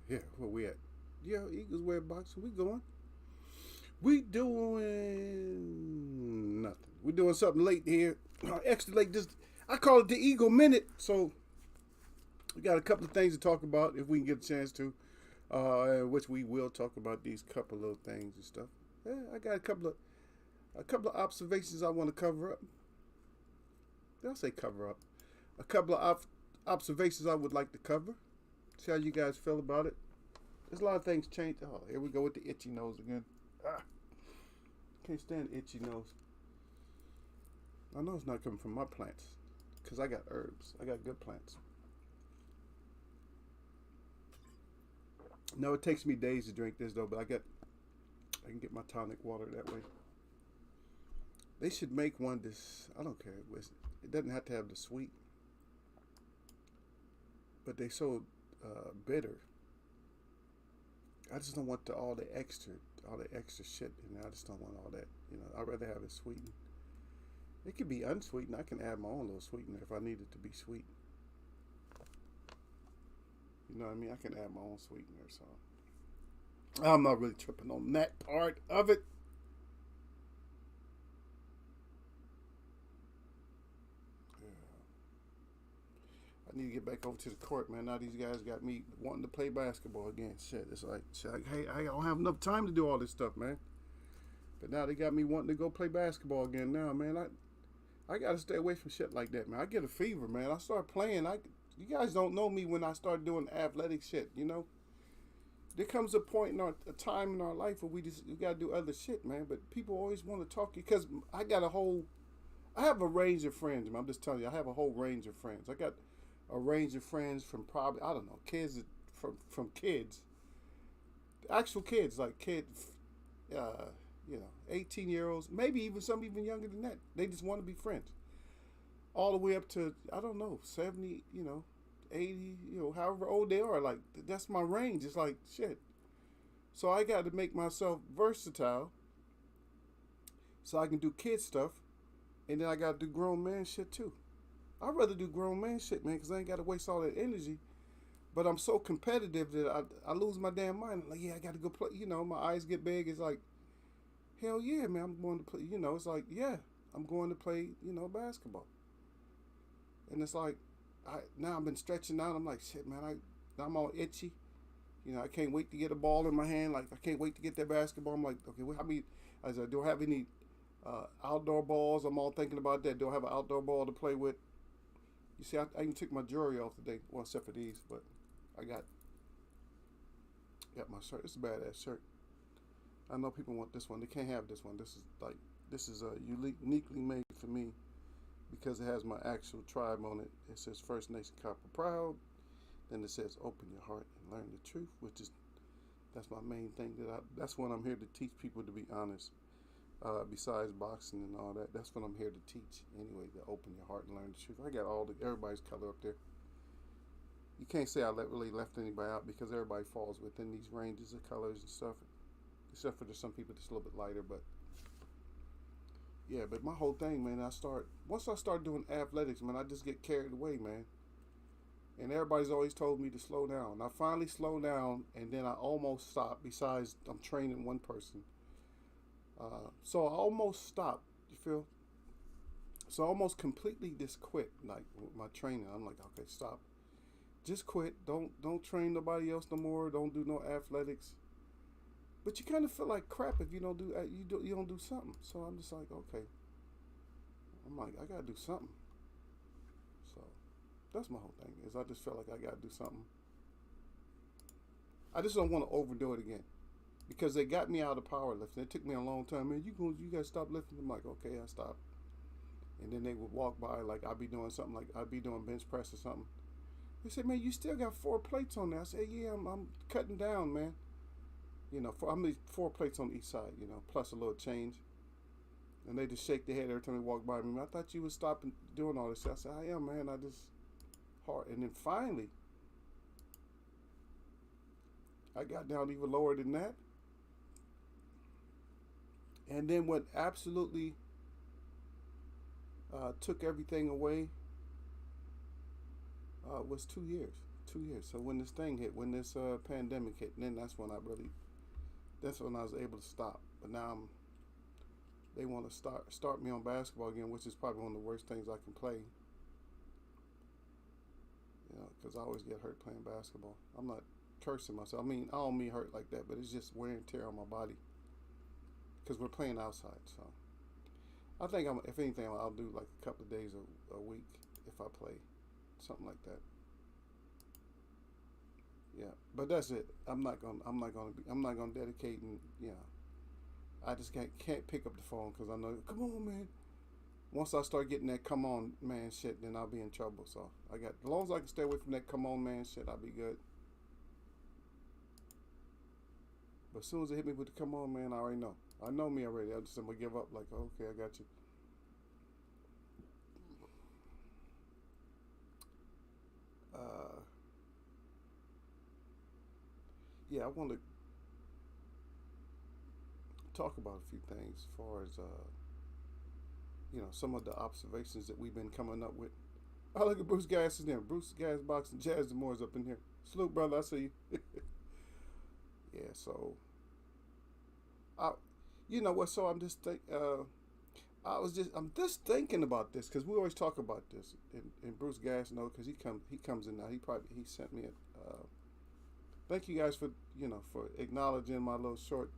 Yeah, where we at? Yeah, Eagles wear boxing. We going. We doing nothing. We doing something late here. Extra late. Just I call it the Eagle Minute. So we got a couple of things to talk about if we can get a chance to. Which we will talk about these couple of little things and stuff. Yeah, I got a couple of observations I want to cover up. Did I say cover up? A couple of observations I would like to cover. See how you guys feel about it. There's a lot of things changed. Oh, here we go with the itchy nose again. Ah, can't stand itchy nose. I know it's not coming from my plants because I got herbs. I got good plants. No, it takes me days to drink this though, but I can get my tonic water that way. They should make one this. I don't care. It doesn't have to have the sweet, but they so bitter. I just don't want all the extra shit in there. I just don't want all that. I'd rather have it sweetened. It could be unsweetened. I can add my own little sweetener if I need it to be sweet. You know what I mean? I can add my own sweetener. So I'm not really tripping on that part of it. I need to get back over to the court, man. Now these guys got me wanting to play basketball again. Shit, it's like, hey, I don't have enough time to do all this stuff, man. But now they got me wanting to go play basketball again. Now, man, I gotta stay away from shit like that, man. I get a fever, man. I start playing. You guys don't know me when I start doing athletic shit. There comes a point in a time in our life where we gotta do other shit, man. But people always want to talk to you because I have a range of friends, man. I'm just telling you, I have a whole range of friends. I got a range of friends from probably I don't know kids from kids, actual kids like kids, 18-year-olds, maybe even some even younger than that. They just want to be friends, all the way up to I don't know 70, 80, however old they are. Like that's my range. It's like shit. So I got to make myself versatile so I can do kid stuff, and then I got to do grown man shit too. I'd rather do grown man shit, man, because I ain't got to waste all that energy. But I'm so competitive that I lose my damn mind. I'm like, yeah, I got to go play. My eyes get big. It's like, hell yeah, man, I'm going to play. It's like, yeah, I'm going to play, basketball. And it's like, now I've been stretching out. I'm like, shit, man, I'm all itchy. I can't wait to get a ball in my hand. Like, I can't wait to get that basketball. I'm like, okay, do I have any outdoor balls? I'm all thinking about that. Do I have an outdoor ball to play with? You see, I even took my jewelry off today. Well, except for these, but I got my shirt. It's a badass shirt. I know people want this one. They can't have this one. This is uniquely made for me because it has my actual tribe on it. It says First Nation Copper Proud. Then it says Open Your Heart and Learn the Truth, which is that's my main thing. That's what I'm here to teach people to be honest. Besides boxing and all that, that's what I'm here to teach. Anyway, to open your heart and learn the truth. I got everybody's color up there. You can't say I really left anybody out because everybody falls within these ranges of colors and stuff. Except for there's some people that's a little bit lighter, but yeah. But my whole thing, man, once I start doing athletics, man, I just get carried away, man. And everybody's always told me to slow down. I finally slow down, and then I almost stop. Besides, I'm training one person. So I almost stopped. You feel? So I almost completely just quit, like with my training. I'm like, okay, stop. Just quit. Don't train nobody else no more. Don't do no athletics. But you kind of feel like crap if you don't do you don't do something. So I'm just like, okay. I'm like, I gotta do something. So that's my whole thing. Is I just feel like I gotta do something. I just don't want to overdo it again. Because they got me out of powerlifting. It took me a long time. Man, you gotta stop lifting. I'm like, okay, I stopped. And then they would walk by like I'd be doing something like I'd be doing bench press or something. They said, man, you still got 4 plates on there. I said, yeah, I'm cutting down, man. I'm 4 plates on each side, plus a little change. And they just shake their head every time they walk by me. I thought you would stop doing all this. I said, I am, man. I just hard. And then finally, I got down even lower than that. And then what absolutely took everything away was 2 years. 2 years. So when this thing hit, when this pandemic hit, then that's when I was able to stop. But now they want to start me on basketball again, which is probably one of the worst things I can play. You know, because I always get hurt playing basketball. I'm not cursing myself. I mean, I don't mean hurt like that, but it's just wear and tear on my body because we're playing outside. So I think if anything, I'll do like a couple of days a week if I play, something like that. Yeah, but that's it. I'm not gonna dedicate, and I just can't pick up the phone because I know. Come on, man. Once I start getting that come on man shit, then I'll be in trouble. So as long as I can stay away from that come on man shit, I'll be good. But as soon as they hit me with the come on man, I already know. I know me already. I'm gonna give up. Like, okay, I got you. Yeah, I want to talk about a few things as far as some of the observations that we've been coming up with. Oh, look at Bruce Gas is there. Bruce Gas Boxing Jazz Moore's up in here. Salute, brother. I see you. Yeah, so you know what? So I'm just thinking about this because we always talk about this, and Bruce Gas knows because he comes in now. He sent me a. Thank you guys for acknowledging my little short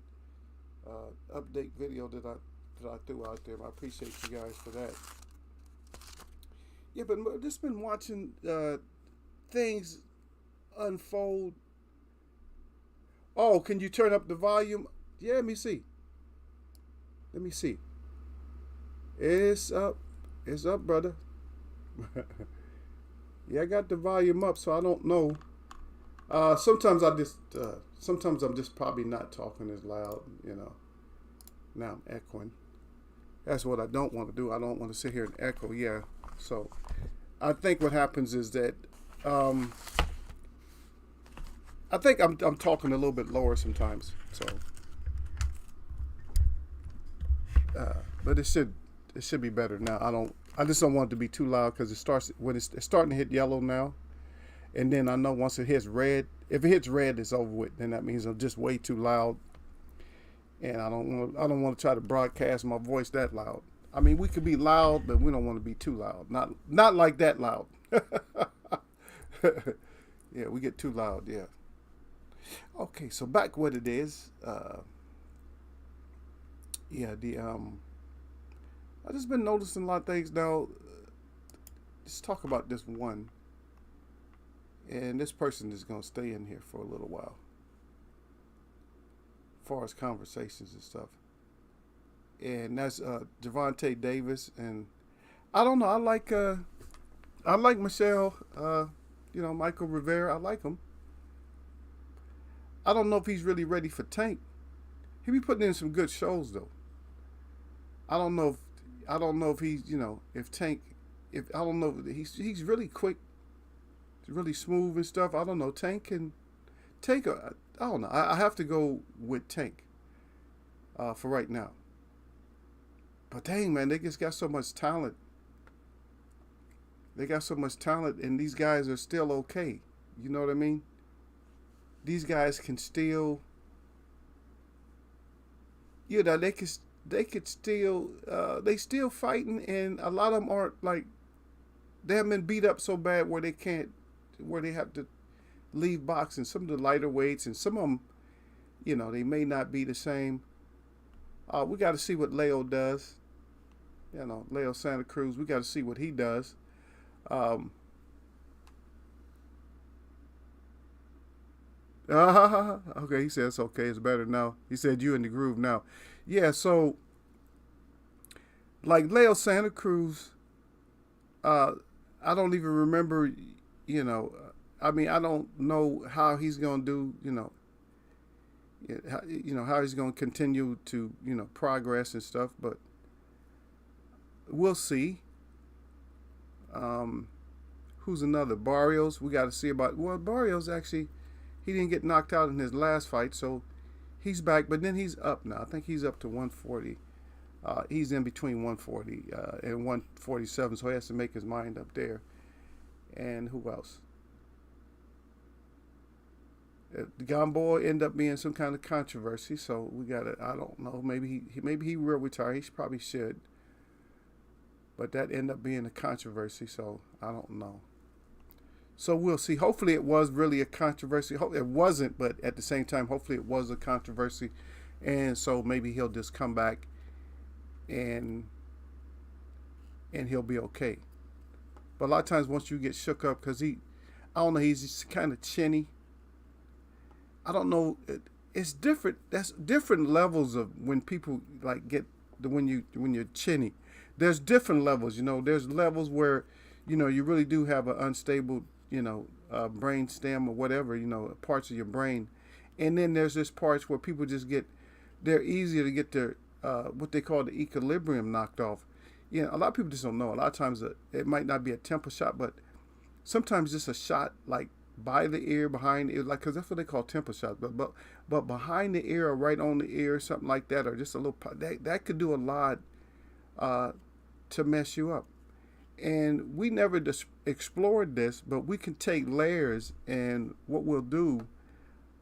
update video that I threw out there. I appreciate you guys for that. Yeah, but I've just been watching things unfold. Oh, can you turn up the volume? Yeah, let me see. It's up. It's up, brother. Yeah, I got the volume up, so I don't know. Sometimes I'm just probably not talking as loud, Now I'm echoing. That's what I don't want to do. I don't want to sit here and echo. Yeah. So I think what happens is that I think I'm talking a little bit lower sometimes. So, but it should be better now. I just don't want it to be too loud because it's starting to hit yellow now. And then I know once it hits red, if it hits red, it's over with. Then that means I'm just way too loud, and I don't want to try to broadcast my voice that loud. I mean, we could be loud, but we don't want to be too loud. Not like that loud. Yeah, we get too loud. Yeah. Okay, so back what it is. I just been noticing a lot of things now. Let's talk about this one. And this person is going to stay in here for a little while. As far as conversations and stuff. And that's Javante Davis. And I don't know. I like Michelle, Michael Rivera. I like him. I don't know if he's really ready for Tank. He be putting in some good shows, though. I don't know if he's, if Tank, I don't know. He's really quick. Really smooth and stuff. I don't know. Tank can take I don't know. I have to go with Tank for right now. But dang, man, they just got so much talent. And these guys are still okay. You know what I mean? These guys can still, they could still, they still fighting, and a lot of them aren't like, they haven't been beat up so bad where they have to leave boxing. Some of the lighter weights and some of them, they may not be the same. We got to see what Leo does. Leo Santa Cruz. We got to see what he does. Okay, he said it's okay. It's better now. He said you in the groove now. Yeah, so like Leo Santa Cruz, I don't even remember. I mean, I don't know how he's going to do, how he's going to continue to, progress and stuff, but we'll see. Who's another? Barrios. We got to see Barrios actually, he didn't get knocked out in his last fight, so he's back, but then he's up now. I think he's up to 140. He's in between 140 and 147, so he has to make his mind up there. And who else? The Gamboa end up being some kind of controversy, so we got to, I don't know, maybe he will retire. He probably should. But that ended up being a controversy, so I don't know. So we'll see. Hopefully it was really a controversy. It wasn't, but at the same time, hopefully it was a controversy. And so maybe he'll just come back and he'll be okay. But a lot of times once you get shook up, because I don't know, he's just kind of chinny. I don't know. It's different. That's different levels of when people like get when you're chinny. There's different levels. There's levels where, you really do have an unstable, brain stem or whatever, parts of your brain. And then there's this parts where people just they're easier to get their, what they call the equilibrium knocked off. A lot of people just don't know. A lot of times it might not be a temple shot, but sometimes just a shot like by the ear, behind the ear, like, because that's what they call temple shots. But behind the ear or right on the ear, something like that, or just a little, that could do a lot to mess you up. And we never explored this, but we can take layers, and what we'll do,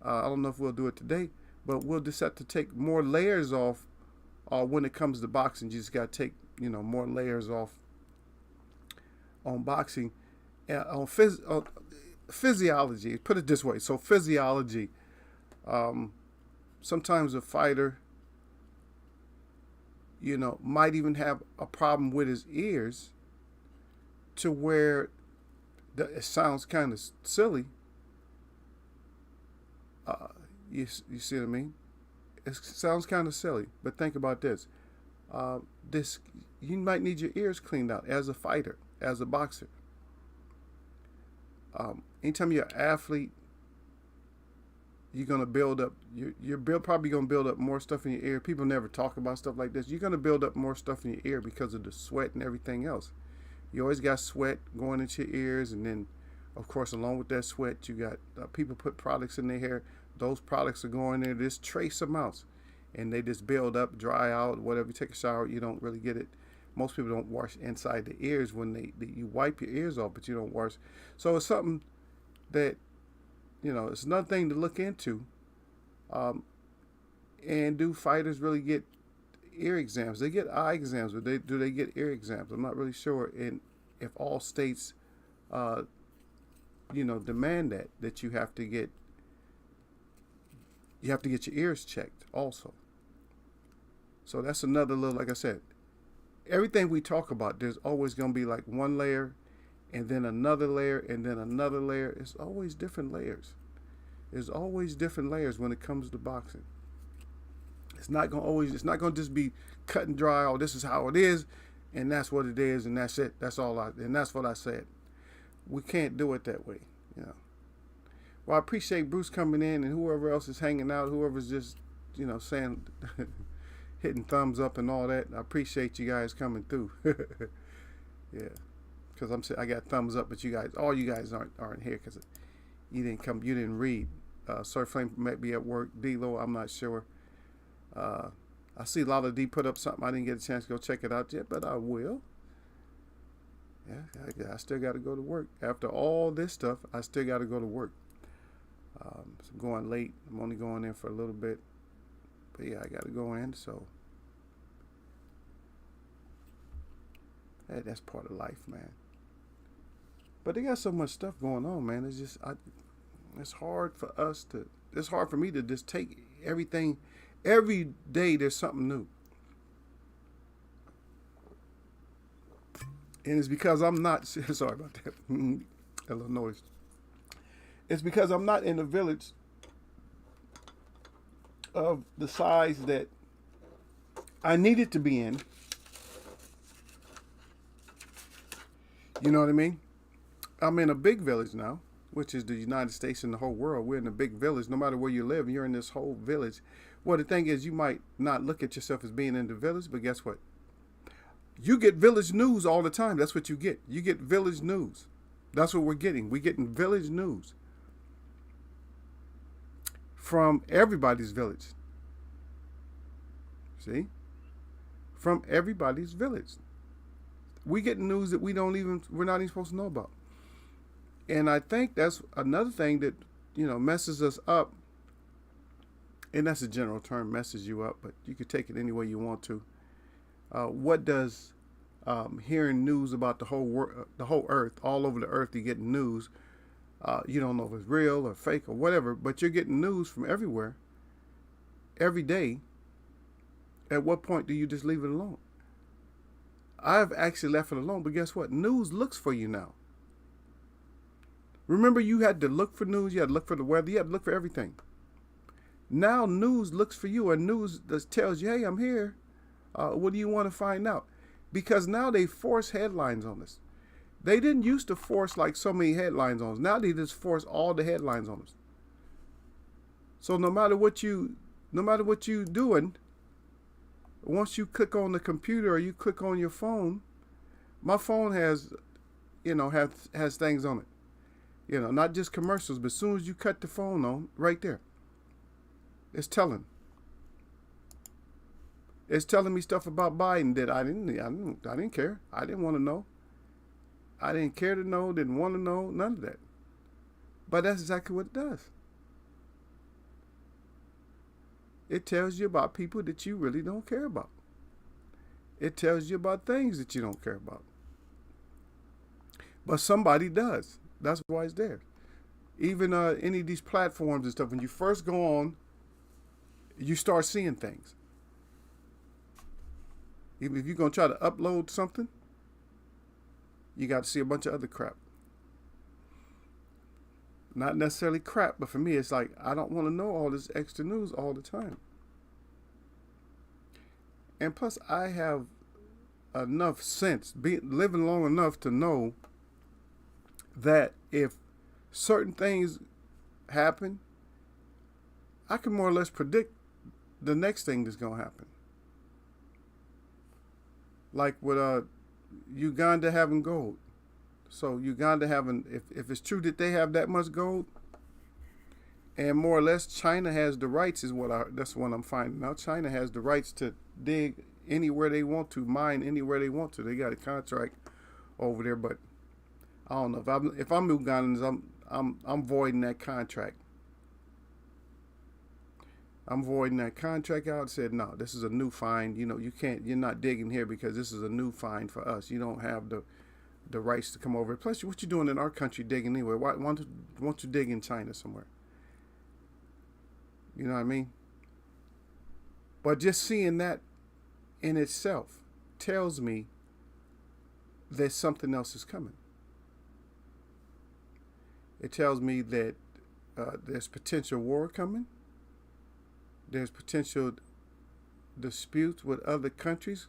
I don't know if we'll do it today, but we'll just have to take more layers off when it comes to boxing. You just got to take, more layers off on boxing. On physiology, put it this way. So physiology, sometimes a fighter, might even have a problem with his ears to where it sounds kind of silly. You see what I mean? It sounds kind of silly, but think about this. You might need your ears cleaned out as a fighter, as a boxer. Anytime you're an athlete, you're gonna build up. You're probably gonna build up more stuff in your ear. People never talk about stuff like this. You're gonna build up more stuff in your ear because of the sweat and everything else. You always got sweat going into your ears, and then, of course, along with that sweat, you got people put products in their hair. Those products are going there just trace amounts, and they just build up, dry out, whatever. You take a shower, you don't really get it. Most people don't wash inside the ears when you wipe your ears off, but you don't wash. So it's something that, it's another thing to look into. And do fighters really get ear exams? They get eye exams, but do they get ear exams? I'm not really sure. And if all states, demand that you have to get your ears checked also. So that's another little, like I said, everything we talk about, there's always going to be like one layer and then another layer and then another layer. It's always different layers. There's always different layers when it comes to boxing. It's not going to just be cut and dry. Oh, this is how it is, and that's what it is, and that's it. That's all and that's what I said. We can't do it that way, Well, I appreciate Bruce coming in, and whoever else is hanging out, whoever's just, saying, hitting thumbs up and all that. I appreciate you guys coming through. Yeah, because I got thumbs up, but all you guys aren't here because you didn't read. Sir Flame might be at work. D-Lo, I'm not sure. I see Lala D put up something. I didn't get a chance to go check it out yet, but I will. Yeah, I still got to go to work. After all this stuff, I still got to go to work. So I'm going late. I'm only going in for a little bit. But yeah, I got to go in, so. Hey, that's part of life, man. But they got so much stuff going on, man. It's just, it's hard for me to just take everything. Every day there's something new. And it's because I'm not, sorry about that, a little noise. It's because I'm not in a village of the size that I needed to be in. You know what I mean? I'm in a big village now, which is the United States and the whole world. We're in a big village. No matter where you live, you're in this whole village. Well, the thing is, you might not look at yourself as being in the village, but guess what? You get village news all the time. That's what you get. You get village news. That's what we're getting. We're getting village news from everybody's village. See? From everybody's village. We get news that we're not even supposed to know about. And I think that's another thing that messes us up, and that's a general term, messes you up, but you could take it any way you want to. What does hearing news about the whole earth, all over the earth, you get news. You don't know if it's real or fake or whatever, but you're getting news from everywhere, every day. At what point do you just leave it alone? I've actually left it alone, but guess what? News looks for you now. Remember, you had to look for news, you had to look for the weather, you had to look for everything. Now news looks for you, and news that tells you, hey, I'm here. What do you want to find out? Because now they force headlines on us. They didn't used to force like so many headlines on us. Now they just force all the headlines on us. So no matter what you doing, once you click on the computer or you click on your phone, my phone has things on it. Not just commercials, but as soon as you cut the phone on, right there, it's telling me stuff about Biden that I didn't care. I didn't want to know. I didn't care to know, didn't want to know, none of that. But that's exactly what it does. It tells you about people that you really don't care about. It tells you about things that you don't care about. But somebody does. That's why it's there. Even any of these platforms and stuff, when you first go on, you start seeing things. If you're going to try to upload something, you got to see a bunch of other crap. Not necessarily crap, but for me, it's like, I don't want to know all this extra news all the time. And plus, I have enough sense, living long enough to know that if certain things happen, I can more or less predict the next thing that's going to happen. Like with Uganda having gold. So Uganda having, if it's true that they have that much gold, and more or less China has the rights, that's what I'm finding out. China has the rights to dig anywhere they want to, mine anywhere they want to. They got a contract over there, but I don't know if I'm Ugandans, I'm voiding that contract. I'm voiding that contract out. Said no, this is a new find. You're not digging here because this is a new find for us. You don't have the rights to come over. Plus, what you doing in our country digging anywhere? Why don't you dig in China somewhere? You know what I mean? But just seeing that in itself tells me that something else is coming. It tells me that there's potential war coming. There's potential disputes with other countries,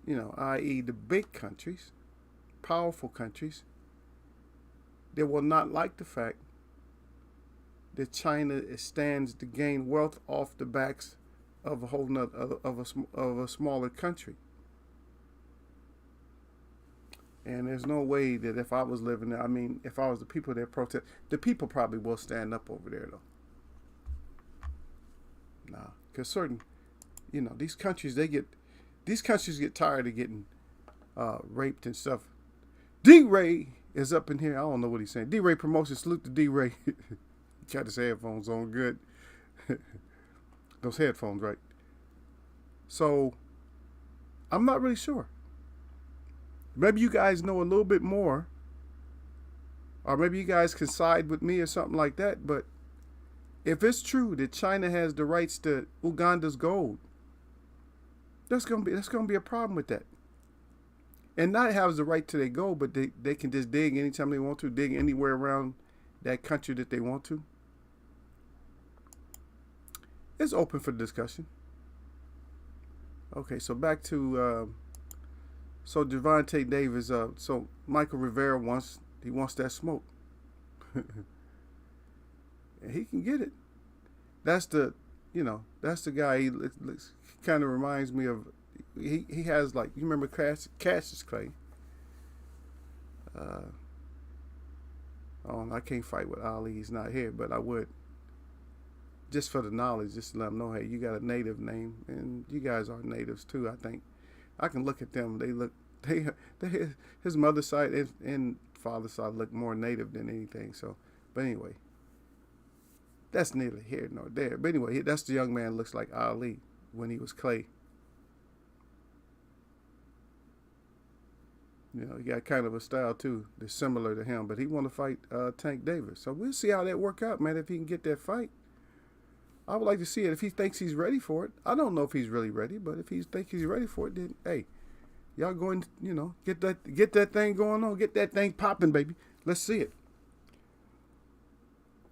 i.e. the big countries, powerful countries. They will not like the fact that China stands to gain wealth off the backs of of a smaller country. And there's no way that if I was living there, if I was the people that protest, the people probably will stand up over there though. Nah, because certain, these countries get tired of getting raped and stuff. D-Ray is up in here. I don't know what he's saying. D-Ray promotion. Salute to D-Ray. Got his headphones on good. Those headphones, right? So, I'm not really sure. Maybe you guys know a little bit more. Or maybe you guys can side with me or something like that. But if it's true that China has the rights to Uganda's gold, that's gonna be a problem with that. And not have the right to their gold, but they can just dig anytime they want to, dig anywhere around that country that they want to. It's open for discussion. Okay, so back to so Gervonta Davis. So Michael Rivera wants that smoke. And he can get it. That's the guy. He kind of reminds me of. He has, like, you remember Cassius Clay. I can't fight with Ali. He's not here, but I would. Just for the knowledge, just to let him know, hey, you got a native name, and you guys are natives too. I think I can look at them. They his mother's side and father's side look more native than anything. So But anyway, that's neither here nor there. But anyway, that's the young man looks like Ali when he was Clay. You know, he got kind of a style too that's similar to him, but he want to fight Tank Davis. So we'll see how that work out, man. If he can get that fight, I would like to see it. If he thinks he's ready for it, I don't know if he's really ready, but if he thinks he's ready for it, then hey, y'all going to, you know, get that thing going on, get that thing popping, baby. Let's see it,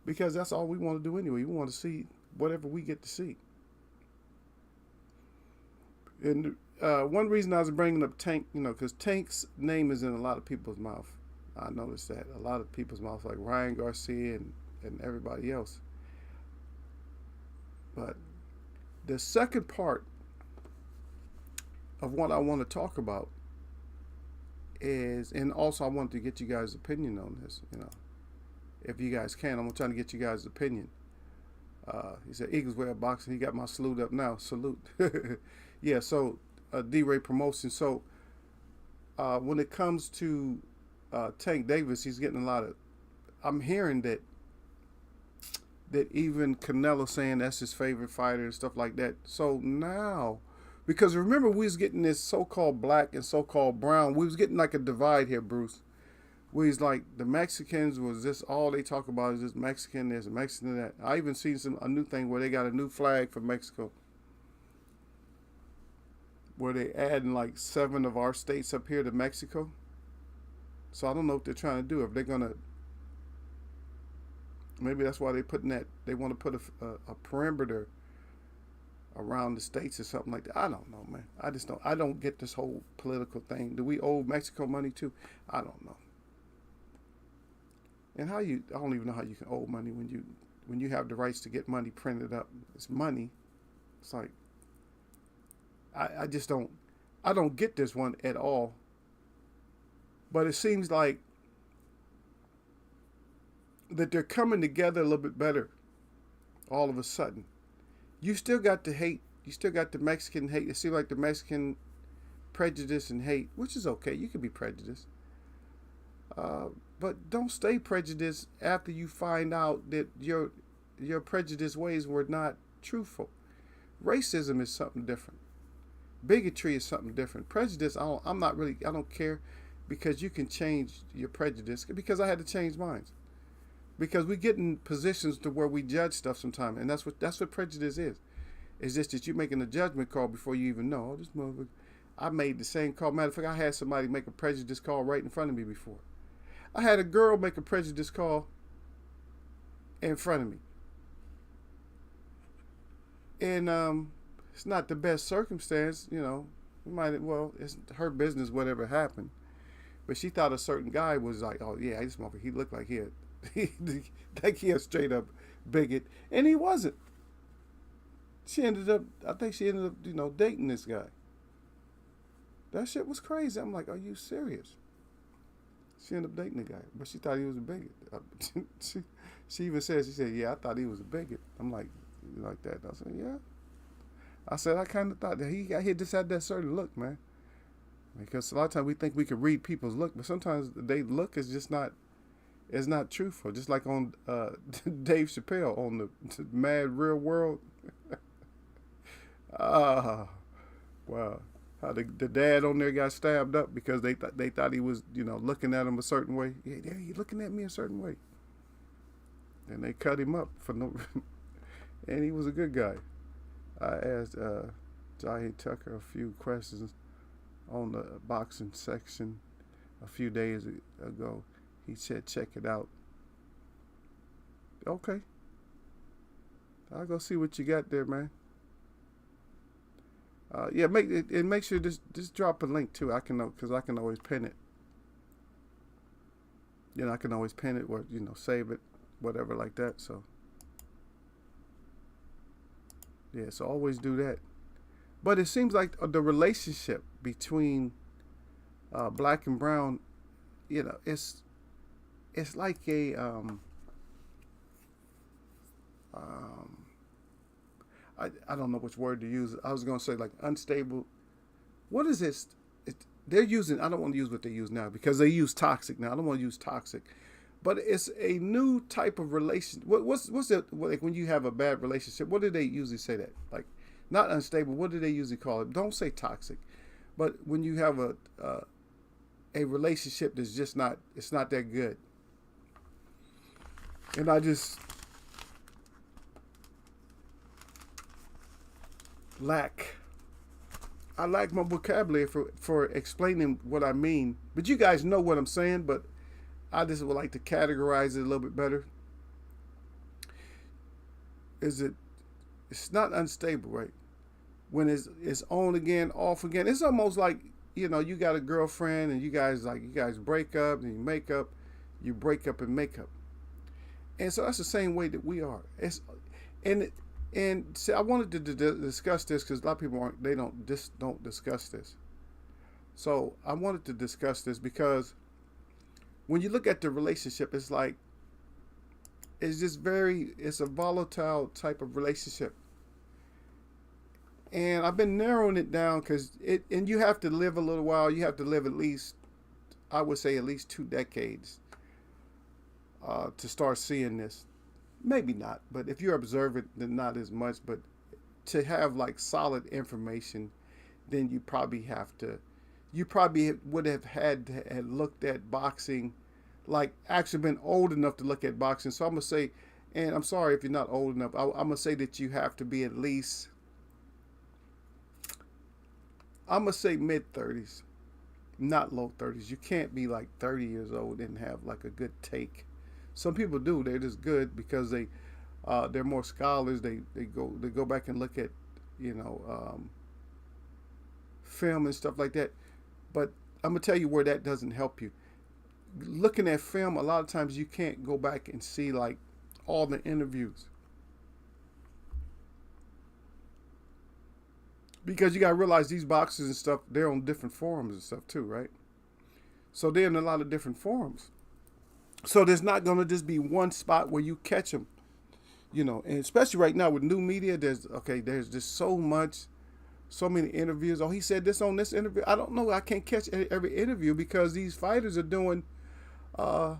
because that's all we want to do anyway. We want to see whatever we get to see. And one reason I was bringing up Tank, you know, because Tank's name is in a lot of people's mouth. I noticed that a lot of people's mouth, like Ryan Garcia and everybody else. But the second part of what I want to talk about is, and also I wanted to get you guys' opinion on this, you know, if you guys can. I'm trying to get you guys' opinion. He said, Eagles Way of Boxing. He got my salute up now. Salute. Yeah, so D-Ray Promotion. So when it comes to Tank Davis, he's getting a lot of, I'm hearing that even Canelo saying that's his favorite fighter and stuff like that. So now, because remember we was getting this so-called black and so-called brown, we was getting like a divide here, Bruce. Where he's like, the Mexicans was this, all they talk about is this Mexican, there's a Mexican that. I even seen a new thing where they got a new flag for Mexico, where they adding like 7 of our states up here to Mexico. So I don't know what they're trying to do. If they're gonna, maybe that's why they're putting that. They want to put a perimeter around the states or something like that. I don't know, man. I just don't. I don't get this whole political thing. Do we owe Mexico money too? I don't know. And I don't even know how you can owe money when you have the rights to get money printed up. It's money. It's like, I just don't get this one at all. But it seems like that they're coming together a little bit better all of a sudden. You still got the hate. You still got the Mexican hate. It seems like the Mexican prejudice and hate, which is okay. You can be prejudiced. But don't stay prejudiced after you find out that your prejudiced ways were not truthful. Racism is something different. Bigotry is something different. Prejudice, I don't care, because you can change your prejudice, because I had to change mine. Because we get in positions to where we judge stuff sometimes, and that's what prejudice is. It's just that you're making a judgment call before you even know. Oh, this motherfucker. I made the same call. Matter of fact, I had somebody make a prejudice call right in front of me before. I had a girl make a prejudice call in front of me. And it's not the best circumstance, you know. It's her business, whatever happened. But she thought a certain guy was like, oh yeah, this motherfucker, he looked like he a straight up bigot. And he wasn't. I think she ended up, you know, dating this guy. That shit was crazy. I'm like, are you serious? She ended up dating the guy, but she thought he was a bigot. She even said, yeah, I thought he was a bigot. I'm like, you like that? I said, yeah. I said, I kind of thought that he just had that certain look, man. Because a lot of times we think we can read people's look, but sometimes they look is just not, it's not truthful. Just like on Dave Chappelle on the Mad Real World. Wow. How the dad on there got stabbed up because they thought he was, you know, looking at him a certain way. Yeah, he's looking at me a certain way. And they cut him up for no. And he was a good guy. I asked Jahi Tucker a few questions on the boxing section a few days ago. He said, "Check it out." Okay. I'll go see what you got there, man. Yeah, make sure just drop a link too. Because I can always pin it. You know, I can always pin it or, you know, save it, whatever like that. So yeah, so always do that. But it seems like the relationship between black and brown, you know, it's like a I don't know which word to use. I was going to say like unstable. What is this? They're using, I don't want to use what they use now because they use toxic now. I don't want to use toxic. But it's a new type of relation. What's it like when you have a bad relationship? What do they usually say that? Like, not unstable. What do they usually call it? Don't say toxic, but when you have a relationship that's just not, it's not that good. And lack I lack my vocabulary for explaining what I mean. But you guys know what I'm saying, but I just would like to categorize it a little bit better. Is it? It's not unstable, right? When it's on again, off again. It's almost like, you got a girlfriend and you guys break up and you make up, you break up and make up, and so that's the same way that we are. And and see, I wanted to discuss this because a lot of people don't discuss this. So I wanted to discuss this because when you look at the relationship, it's like it's a volatile type of relationship. And I've been narrowing it down because and you have to live a little while. You have to live at least, I would say, at least 2 decades to start seeing this. Maybe not, but if you're observant, then not as much. But to have like solid information, then you probably would have had looked at boxing, like actually been old enough to look at boxing. So I'm gonna say, and I'm sorry if you're not old enough, I'm gonna say that you have to be at least, I'm gonna say mid-30s, not low 30s. You can't be like 30 years old and have like a good take. Some people do. They're just good because they're more scholars. They go back and look at film and stuff like that. But I'm gonna tell you where that doesn't help you. Looking at film, a lot of times you can't go back and see like all the interviews because you gotta realize these boxers and stuff, they're on different forums and stuff too, right? So they're in a lot of different forums. So there's not going to just be one spot where you catch them, and especially right now with new media, there's just so many interviews. Oh, he said this on this interview. I don't know. I can't catch every interview because these fighters are doing, and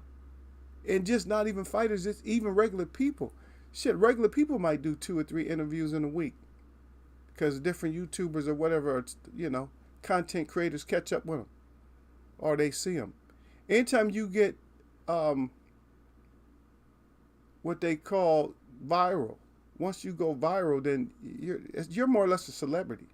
just not even fighters, it's even regular people. Shit, regular people might do 2 or 3 interviews in a week because different YouTubers or whatever, content creators catch up with them or they see them. Anytime you get what they call viral. Once you go viral, then you're more or less a celebrity.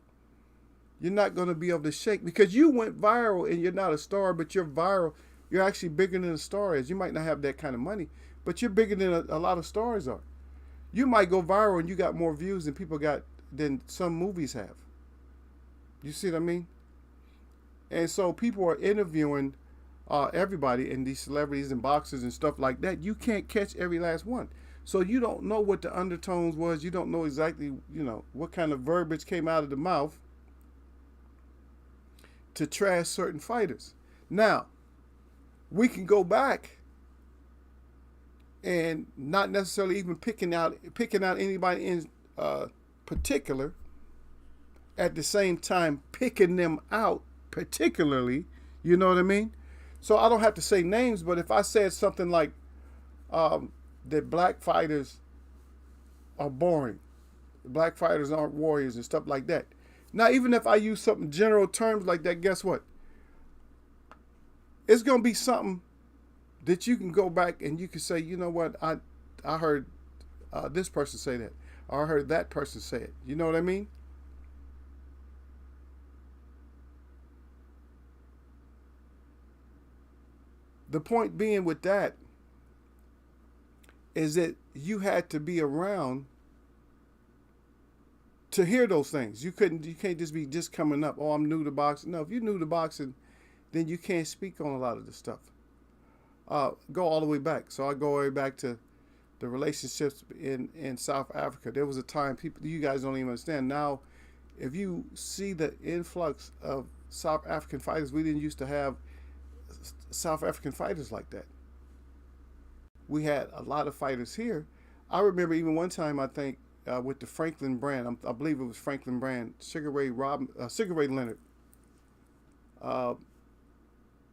You're not going to be able to shake because you went viral and you're not a star, but you're viral. You're actually bigger than a star is. You might not have that kind of money, but you're bigger than a lot of stars are. You might go viral and you got more views than some movies have. You see what I mean? And so people are interviewing everybody and these celebrities and boxers and stuff like that. You can't catch every last one. So you don't know what the undertones was. You don't know exactly, what kind of verbiage came out of the mouth to trash certain fighters. Now, we can go back and not necessarily even picking out anybody in particular, at the same time picking them out particularly, you know what I mean? So I don't have to say names, but if I said something like that black fighters are boring, black fighters aren't warriors and stuff like that. Now, even if I use something general terms like that, guess what? It's going to be something that you can go back and you can say, you know what, I heard this person say that, or I heard that person say it. You know what I mean? The point being with that is that you had to be around to hear those things. You can't just be coming up, oh, I'm new to boxing. No, if you're new to boxing, then you can't speak on a lot of this stuff. Go all the way back. So I go all the way back to the relationships in South Africa. There was a time you guys don't even understand. Now, if you see the influx of South African fighters, we didn't used to have South African fighters like that. We had a lot of fighters here. I remember even one time, I think, with the Franklin brand, I believe it was Franklin brand, Sugar Ray Leonard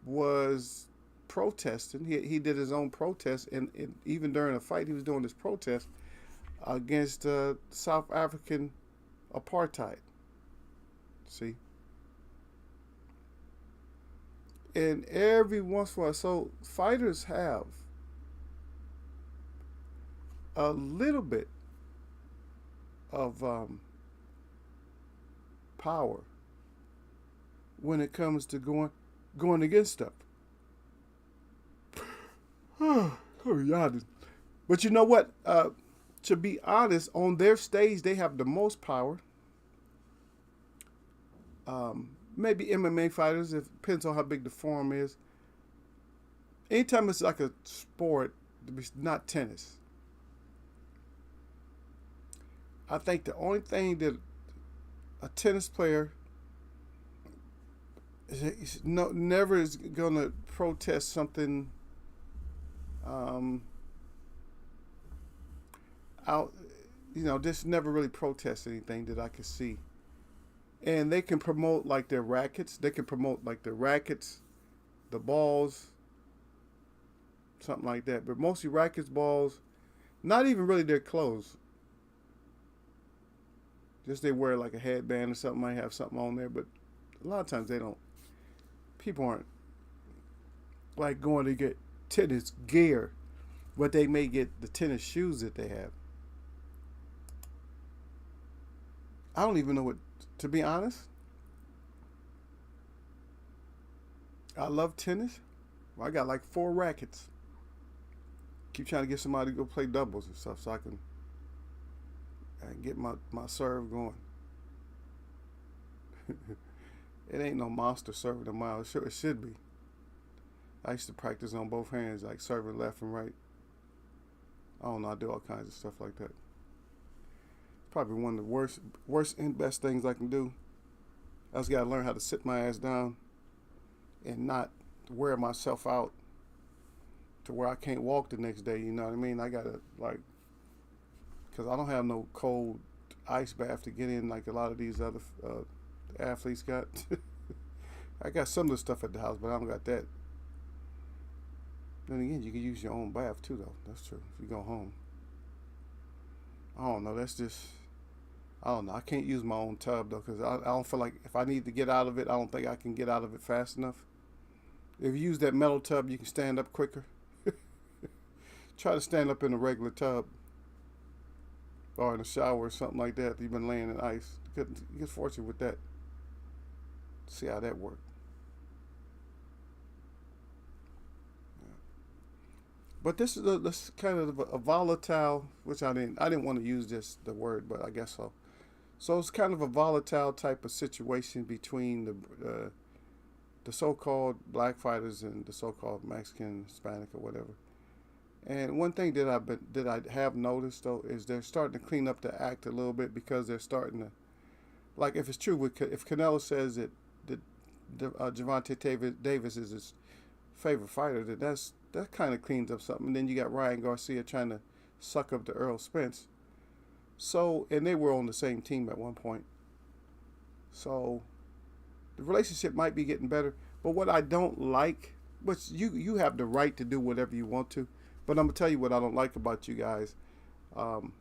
was protesting. He did his own protest, and even during a fight, he was doing this protest against South African apartheid. See, and every once in a while, so fighters have a little bit of power when it comes to going against stuff. Oh, yeah. But you know what? To be honest, on their stage, they have the most power. Maybe MMA fighters, it depends on how big the forum is. Anytime it's like a sport, it's not tennis. I think the only thing that a tennis player never is going to protest something out, just never really protest anything that I could see. And they can promote like their rackets. They can promote like their rackets, the balls, something like that. But mostly rackets, balls, not even really their clothes. Just they wear like a headband or something, might have something on there. But a lot of times they don't. People aren't like going to get tennis gear, but they may get the tennis shoes that they have. I don't even know what, to be honest. I love tennis. I got like 4 rackets. Keep trying to get somebody to go play doubles and stuff so I can get my serve going. It ain't no monster serving a mile. It should be. I used to practice on both hands, like serving left and right. I don't know, I do all kinds of stuff like that. Probably one of the worst and best things I can do. I just gotta learn how to sit my ass down and not wear myself out to where I can't walk the next day, you know what I mean? I gotta, because I don't have no cold ice bath to get in like a lot of these other athletes got. I got some of the stuff at the house, but I don't got that. Then again, you can use your own bath too, though. That's true. If you go home. I don't know. That's just, I don't know. I can't use my own tub, though, because I don't feel like if I need to get out of it, I don't think I can get out of it fast enough. If you use that metal tub, you can stand up quicker. Try to stand up in a regular tub or in a shower or something like that. You've been laying in ice. You get fortunate with that. See how that works. Yeah. But this is kind of a volatile, which I didn't want to use the word, but I guess so. So it's kind of a volatile type of situation between the so-called black fighters and the so-called Mexican, Hispanic, or whatever. And one thing that I have noticed though is they're starting to clean up the act a little bit, because they're starting to, like, if it's true, if Canelo says that Gervonta Davis is his favorite fighter, that kind of cleans up something. And then you got Ryan Garcia trying to suck up to Earl Spence. So, and they were on the same team at one point. So the relationship might be getting better. But what I don't like, which you have the right to do whatever you want to, but I'm going to tell you what I don't like about you guys. Talking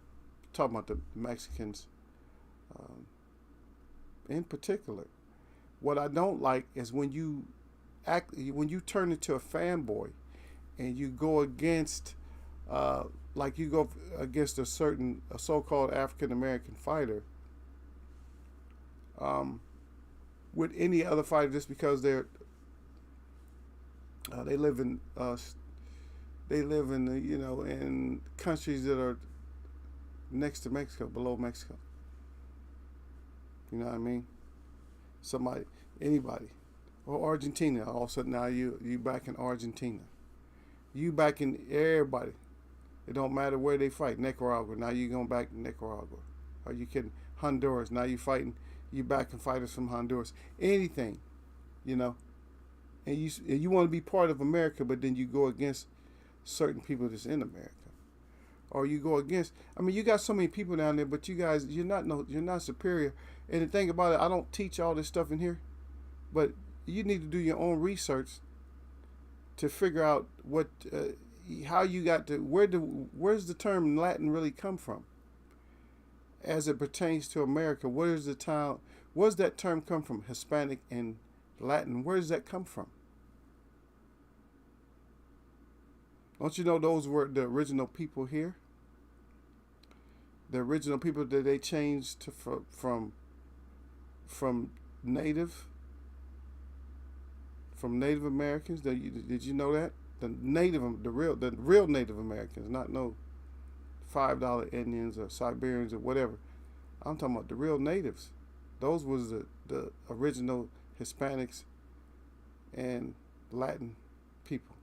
about the Mexicans in particular. What I don't like is when you turn into a fanboy and you go against, like you go against a so-called African American fighter, with any other fighter, just because they live in in countries that are next to Mexico, below Mexico. You know what I mean? Anybody, or Argentina. All of a sudden now you back in Argentina. You back in everybody. It don't matter where they fight. Nicaragua. Now you going back to Nicaragua. Are you kidding? Honduras. Now you back and fighters from Honduras. Anything, and you want to be part of America, but then you go against certain people that's in America, or you go against. I mean, you got so many people down there, but you guys, you're not superior. And the thing about it, I don't teach all this stuff in here, but you need to do your own research to figure out what how you got to where's the term Latin really come from as it pertains to America. Where's that term come from? Hispanic and Latin. Where does that come from? Don't you know those were the original people here? The original people that they changed to, from native from Native Americans. Did you know that the real Native Americans, not no $5 Indians or Siberians or whatever. I'm talking about the real natives. Those was the original Hispanics and Latin people.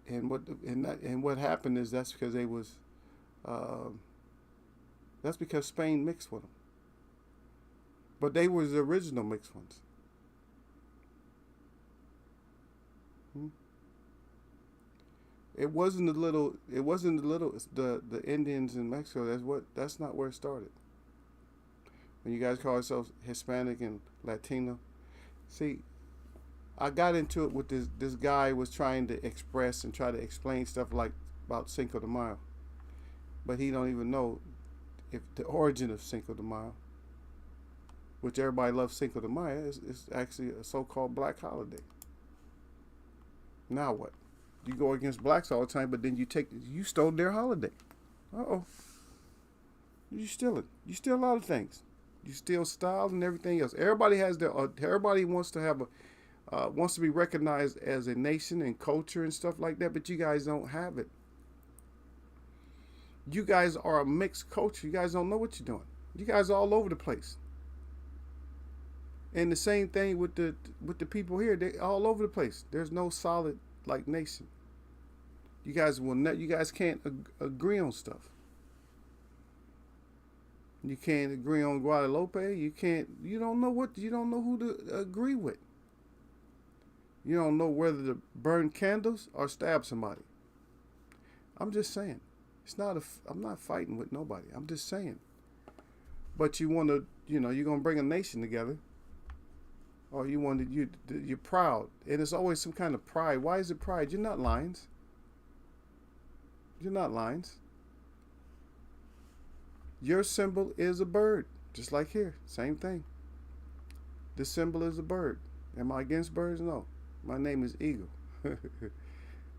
And what happened is that's because that's because Spain mixed with them. But they were the original mixed ones. It wasn't the Indians in Mexico. That's not where it started. When you guys call yourselves Hispanic and Latino, see, I got into it with this guy was trying to express and try to explain stuff like about Cinco de Mayo, but he don't even know if the origin of Cinco de Mayo, which everybody loves Cinco de Mayo, is actually a so-called black holiday. Now what? You go against blacks all the time, but then you stole their holiday. You stealing. You steal a lot of things. You steal styles and everything else. Everybody has everybody wants to have wants to be recognized as a nation and culture and stuff like that, but you guys don't have it. You guys are a mixed culture. You guys don't know what you're doing. You guys are all over the place. And the same thing with the people here. They all over the place. There's no solid nation. You guys can't agree on stuff. You can't agree on Guadalupe. You don't know who to agree with. You don't know whether to burn candles or stab somebody. I'm just saying. I'm not fighting with nobody. I'm just saying. But you want to, you're going to bring a nation together. Or you're proud. And it's always some kind of pride. Why is it pride? You're not lions. You're not lions. Your symbol is a bird. Just like here. Same thing. This symbol is a bird. Am I against birds? No. My name is Eagle.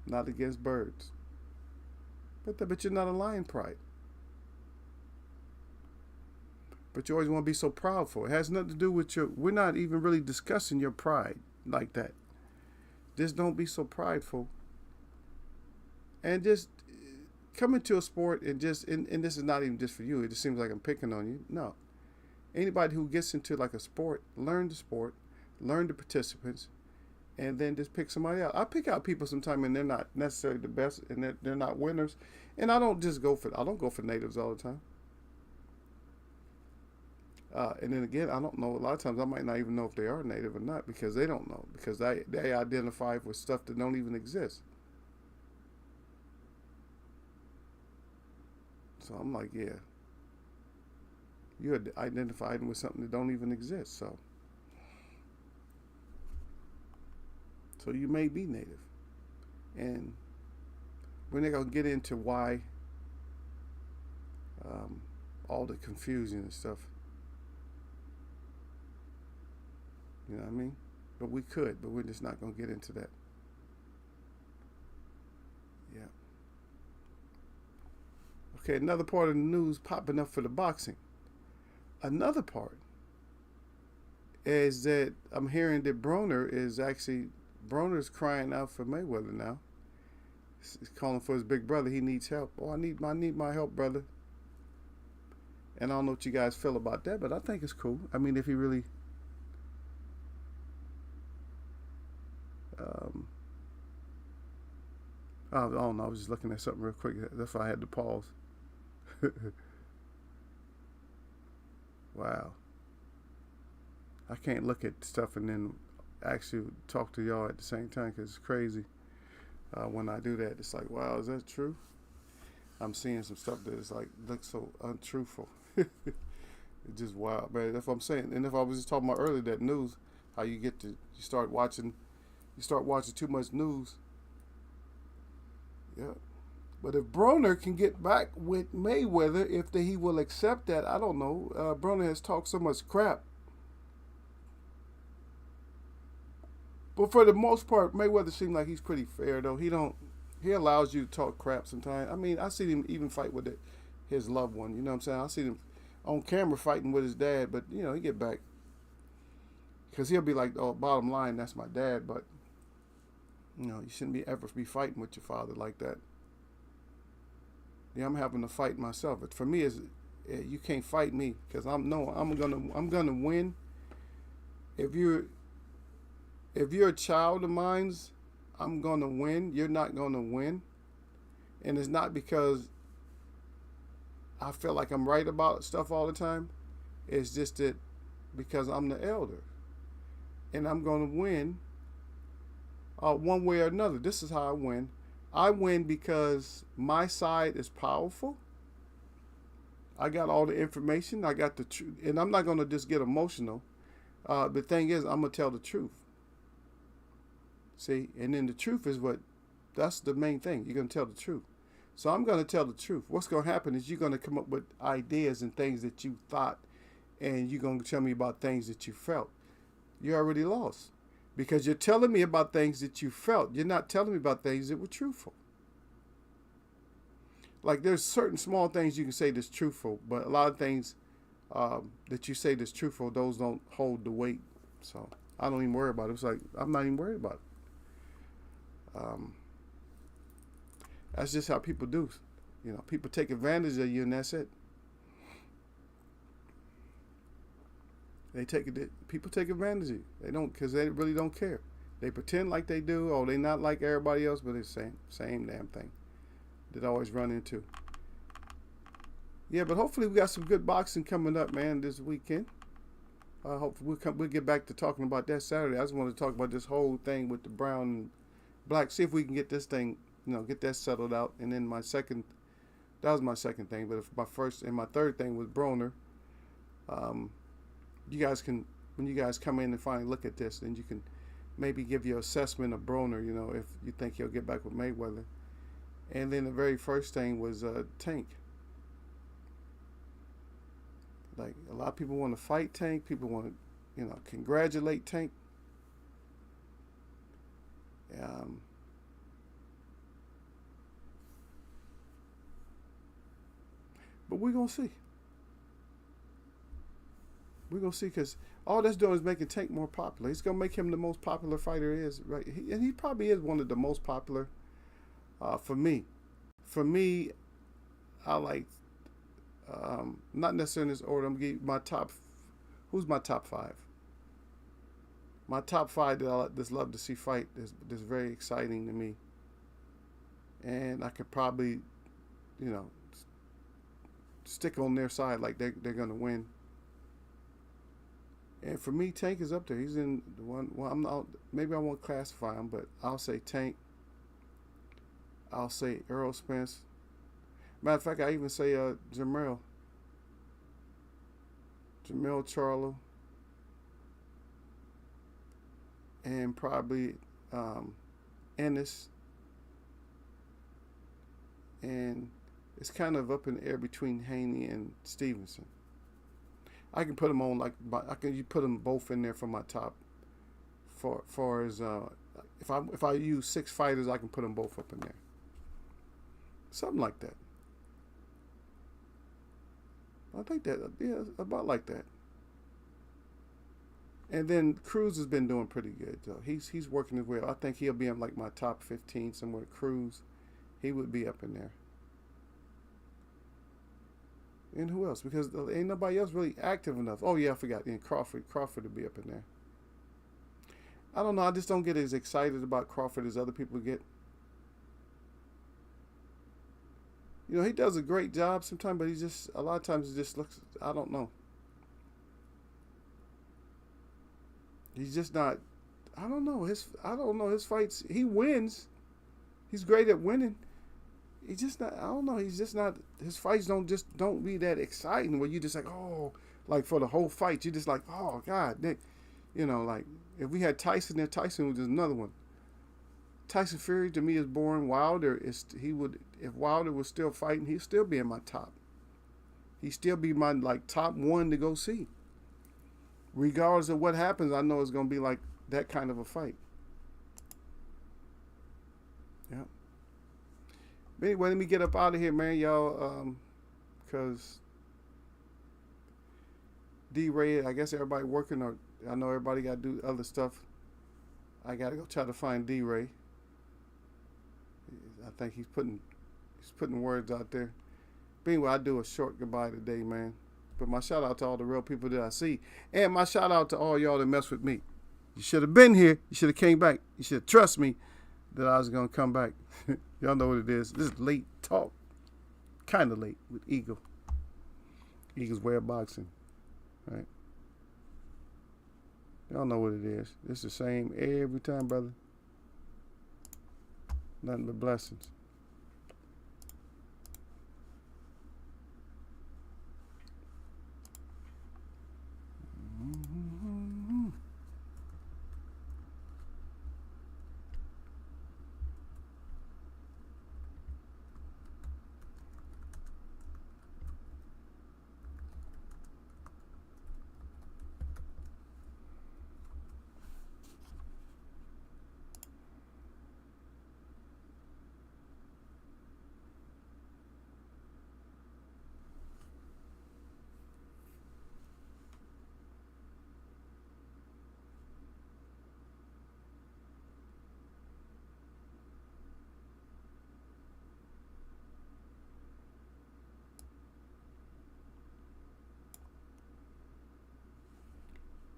Not against birds. But you're not a lion pride. But you always want to be so proudful. It has nothing to do with we're not even really discussing your pride like that. Just don't be so prideful. And just come into a sport and this is not even just for you. It just seems like I'm picking on you. No. Anybody who gets into a sport, learn the sport, learn the participants, and then just pick somebody out. I pick out people sometimes and they're not necessarily the best and they're not winners. And I don't go for natives all the time. And then again, I don't know. A lot of times I might not even know if they are native or not because they don't know. Because they identify with stuff that don't even exist. So I'm like, yeah. You're identifying with something that don't even exist. So you may be native. And we're not going to get into why all the confusion and stuff. You know what I mean? But we could, but we're just not going to get into that. Yeah. Okay, another part of the news popping up for the boxing. Another part is that I'm hearing that Broner's crying out for Mayweather now. He's calling for his big brother. He needs help. Oh, I need my help, brother. And I don't know what you guys feel about that, but I think it's cool. I mean, if he really... I don't know. I was just looking at something real quick. That's why I had to pause. Wow. I can't look at stuff and then actually talk to y'all at the same time because it's crazy. When I do that, it's like, wow, is that true? I'm seeing some stuff that is looks so untruthful. It's just wild, man. That's what I'm saying. And if I was just talking about earlier, that news, How you start watching too much news. Yeah. But if Broner can get back with Mayweather, if he will accept that, I don't know. Broner has talked so much crap. But for the most part, Mayweather seems like he's pretty fair, though. He allows you to talk crap sometimes. I mean, I see him even fight with his loved one. You know what I'm saying? I see him on camera fighting with his dad, but he get back because he'll be like, "Oh, bottom line, that's my dad." But you shouldn't ever be fighting with your father like that. Yeah, I'm having to fight myself. But for me, you can't fight me because I'm gonna win. If you're a child of mine's, I'm gonna win. You're not gonna win, and it's not because I feel like I'm right about stuff all the time. It's just that because I'm the elder, and I'm gonna win. One way or another. This is how I win. I win because my side is powerful. I got all the information. I got the truth, and I'm not gonna just get emotional. The thing is, I'm gonna tell the truth. See, and then the truth is that's the main thing. You're gonna tell the truth. So I'm gonna tell the truth. What's gonna happen is you're gonna come up with ideas and things that you thought, and you're gonna tell me about things that you felt. You already lost. Because you're telling me about things that you felt. You're not telling me about things that were truthful. Like there's certain small things you can say that's truthful, but a lot of things that you say that's truthful, those don't hold the weight. So I don't even worry about it. It's like I'm not even worried about it. That's just how people do. People take advantage of you, and that's it. People take advantage of you. They don't, because they really don't care. They pretend like they do. Oh, they not like everybody else, but it's the same damn thing that I always run into. Yeah, but hopefully we got some good boxing coming up, man, this weekend. Hopefully we'll get back to talking about that Saturday. I just want to talk about this whole thing with the brown and black. See if we can get this thing, get that settled out. And then that was my second thing. But my first and my third thing was Broner. You guys can, when you guys come in and finally look at this, then you can maybe give your assessment of Broner, if you think he'll get back with Mayweather. And then the very first thing was Tank. Like, a lot of people want to fight Tank. People want to, congratulate Tank. But we're going to see. We're going to see, because all that's doing is making Tank more popular. It's going to make him the most popular fighter is, right? And he probably is one of the most popular for me. For me, I like, not necessarily in this order, I'm going to give my top, who's my top five? My top five that I just love to see fight is very exciting to me. And I could probably, stick on their side like they're going to win. And for me, Tank is up there. He's in the one. Well, I'm not. Maybe I won't classify him, but I'll say Tank. I'll say Errol Spence. Matter of fact, I even say Jamel Charlo, and probably Ennis. And it's kind of up in the air between Haney and Stevenson. I can put them on you put them both in there for my top. For as if I use 6 fighters, I can put them both up in there. Something like that. I think that about like that. And then Cruz has been doing pretty good though. He's working his way. I think he'll be in like my top 15 somewhere. Cruz, he would be up in there. And who else? Because ain't nobody else really active enough. Oh, yeah, I forgot. And Crawford would be up in there. I don't know. I just don't get as excited about Crawford as other people get. He does a great job sometimes, but a lot of times it just looks, I don't know. He's just not, I don't know. His fights, he wins. He's great at winning. He's just not, I don't know, he's just not, his fights don't be that exciting where you just like, oh, like for the whole fight, you just like, oh, God, Nick, like, If we had Tyson there, Tyson was just another one. Tyson Fury to me is boring. Wilder is he would if Wilder was still fighting, he'd still be in my top. He'd still be my like top one to go see. Regardless of what happens, I know it's gonna be like that kind of a fight. Yeah. But anyway, let me get up out of here, man, y'all. Cause D-Ray, I guess everybody working, or I know everybody got to do other stuff. I got to go try to find D-Ray. I think he's putting words out there. But anyway, I do a short goodbye today, man. But my shout out to all the real people that I see. And my shout out to all y'all that mess with me. You should have been here. You should have came back. You should have trust me that I was going to come back. Y'all know what it is. This is late talk. Kind of late with Eagle. Eagle's way of boxing. Right? Y'all know what it is. It's the same every time, brother. Nothing but blessings.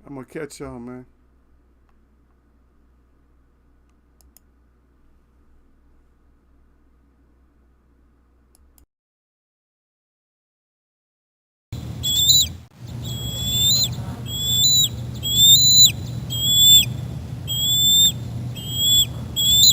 I'm going to catch y'all, man.